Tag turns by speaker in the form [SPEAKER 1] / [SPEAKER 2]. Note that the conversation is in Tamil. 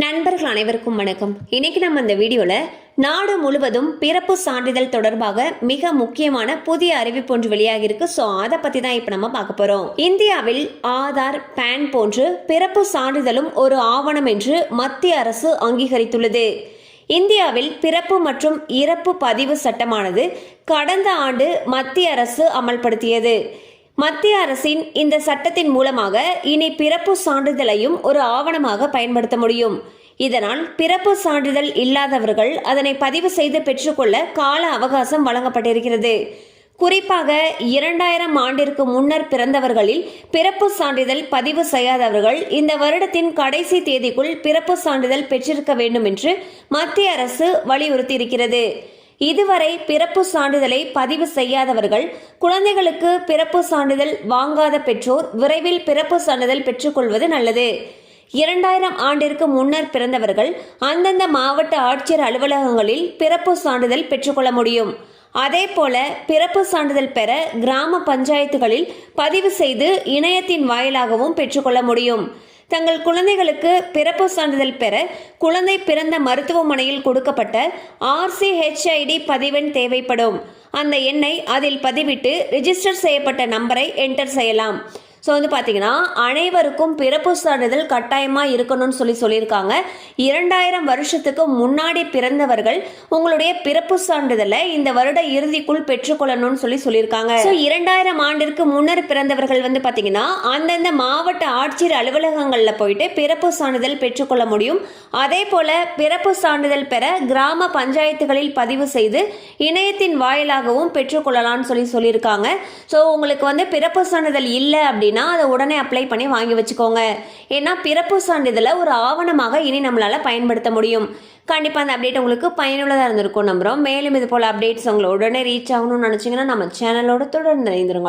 [SPEAKER 1] நண்பர்கள் அனைவருக்கும் வணக்கம். இன்னைக்கு நம்ம இந்த வீடியோல நாடு முழுவதும் பிறப்பு சான்றிதழ் தொடர்பாக மிக முக்கியமான புதிய அறிவிப்பு ஒன்று வெளியாகி இருக்கு. ஸோ அதை பத்தி தான் இப்ப நம்ம பார்க்க போறோம். இந்தியாவில் ஆதார், பான் போன்று பிறப்பு சான்றிதழும் ஒரு ஆவணம் என்று மத்திய அரசு அங்கீகரித்துள்ளது. இந்தியாவில் பிறப்பு மற்றும் இறப்பு பதிவு சட்டமானது கடந்த ஆண்டு மத்திய அரசு அமல்படுத்தியது. மத்திய அரசின் இந்த சட்டத்தின் மூலமாக இனி பிறப்பு சான்றிதழையும் ஒரு ஆவணமாக பயன்படுத்த முடியும். இதனால் பிறப்பு சான்றிதழ் இல்லாதவர்கள் அதனை பதிவு செய்து பெற்றுக்கொள்ள கால அவகாசம் வழங்கப்பட்டிருக்கிறது. குறிப்பாக 2000 ஆண்டிற்கு முன்னர் பிறந்தவர்களில் பிறப்பு சான்றிதழ் பதிவு செய்யாதவர்கள் இந்த வருடத்தின் கடைசி தேதிக்குள் பிறப்பு சான்றிதழ் பெற்றிருக்க வேண்டும் என்று மத்திய அரசு வலியுறுத்தியிருக்கிறது. இதுவரை பிறப்பு சான்றிதழை பதிவு செய்யாதவர்கள், குழந்தைகளுக்கு பிறப்பு சான்றிதழ் வாங்காத பெற்றோர் விரைவில் பிறப்பு சான்றிதழ் பெற்றுக்கொள்வது நல்லது. 2000 ஆண்டிற்கு முன்னர் பிறந்தவர்கள் அந்தந்த மாவட்ட ஆட்சியர் அலுவலகங்களில் பிறப்பு சான்றிதழ் பெற்றுக்கொள்ள முடியும். அதேபோல பிறப்பு சான்றிதழ் பெற கிராம பஞ்சாயத்துகளில் பதிவு செய்து இணையத்தின் வாயிலாகவும் பெற்றுக்கொள்ள முடியும். தங்கள் குழந்தைகளுக்கு பிறப்பு சான்றிதழ் பெற குழந்தை பிறந்த மருத்துவமனையில் கொடுக்கப்பட்ட RCHID பதிவெண் தேவைப்படும். அந்த எண்ணை அதில் பதிவிட்டு ரிஜிஸ்டர் செய்யப்பட்ட நம்பரை என்டர் செய்யலாம். ஸோ பார்த்தீங்கன்னா அனைவருக்கும் பிறப்பு சான்றிதழ் கட்டாயமாக இருக்கணும்னு சொல்லியிருக்காங்க. 2000 வருஷத்துக்கு முன்னாடி பிறந்தவர்கள் உங்களுடைய பிறப்பு சான்றிதழை இந்த வருட இறுதிக்குள் பெற்றுக்கொள்ளணும்னு சொல்லியிருக்காங்க. ஸோ 2000 ஆண்டிற்கு முன்னர் பிறந்தவர்கள் பார்த்தீங்கன்னா அந்தந்த மாவட்ட ஆட்சியர் அலுவலகங்களில் போயிட்டு பிறப்பு சான்றிதழ் பெற்றுக்கொள்ள முடியும். அதே போல பிறப்பு சான்றிதழ் பெற கிராம பஞ்சாயத்துகளில் பதிவு செய்து இணையத்தின் வாயிலாகவும் பெற்றுக்கொள்ளலாம்னு சொல்லியிருக்காங்க. ஸோ உங்களுக்கு பிறப்பு சான்றிதழ் இல்லை அப்படின்னா அதை உடனே அப்ளை பண்ணி வாங்கி வச்சுக்கோங்க. ஏன்னா பிறப்பு சான்றிதழை ஒரு ஆவணமாக இனி நம்மளால பயன்படுத்த முடியும். கண்டிப்பாக அந்த அப்டேட் உங்களுக்கு பயனுள்ளதாக இருந்திருக்கும் நம்புறோம். மேலும் இது போல அப்டேட்ஸ் உங்களை உடனே ரீச் ஆகணும்னு நினைச்சீங்கன்னா நம்ம சேனலோட தொடர்ந்து இணைந்திருங்க.